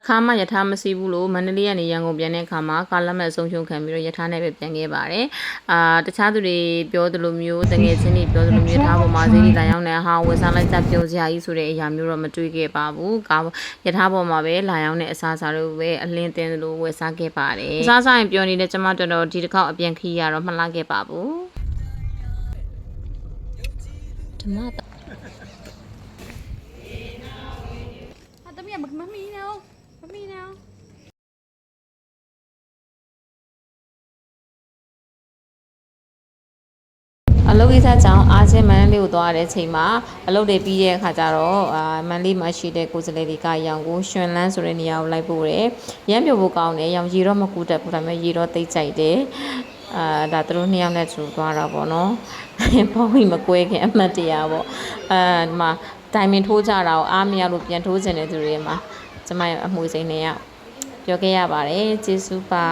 ခါမှယထာမရှိဘူးလို့မန္တလေးကနေရန်ကုန်ပြန်တဲ့အခါမှာကားလက်မှတ်ဆုံးရှုံးခံပြီးတော့ယထာနဲ့ပဲပြန်ခဲ့ပါတယ်တခြားသူတွေပြောသလိုမျိုးတကယ်ချင်းတွေပြောသလိုမျိုးယထာပေါ်မှာဈေးတွေလာရောက်နေဟာဝယ်စားလိုက်ကြပြုံးစရာကြီးဆိုတဲ့အရာမျိုးတော့မတွေ့ခဲ့ပါဘူးယထာပေါ်မှာပဲလာရောက်တဲ့အစားအစာတွေပဲအလင်းတင်လို့ဝယ်စားခဲ့ပါတယ်အစားအစာရင်ပြောနေတဲ့ကျမတို့တော့ဒီတစ်ခေါက်အပြန်ခီးရတော့မလှခဲ့ပါဘူးဓမ္မMami now. အလုပ်ကိစ္စကြောင့်အားချင်းမန္တလေးကိုသွားတဲ့အချိန်မှာအလုပ်တွေပြီးတဲ့အခါကျတော့မန္တလေးမှာရှိတဲ့ကိုယ်စားလှယ်တွေကရောင်ကိုရွှင်လန်းဆိုတဲ့နေရာကိုလိုက်ပို့တယ်။ရမ်းပြဖို့ကောင်းတယ်။ရောင်ရေတော့မကူတတ်ဘူးဒါပေမဲ့ရေတော့တိတ်ကြိုက်တယ်။ဒါသူတို့နှစ်ယောက်နဲ့သူသွားတာပေါ့နော်။ဘောင်းမကွဲခင်အမှတ်တရပေါ့။ဒီမှာတိုင်မင်ထိုးကြတာကိုအားမရလို့ပြန်ထိုးကျင်တဲ့သူတွေမှာကျမရဲ့အမွေစိန်တွေကပြောခဲ့ရပါတယ်ကျေးဇူးပါ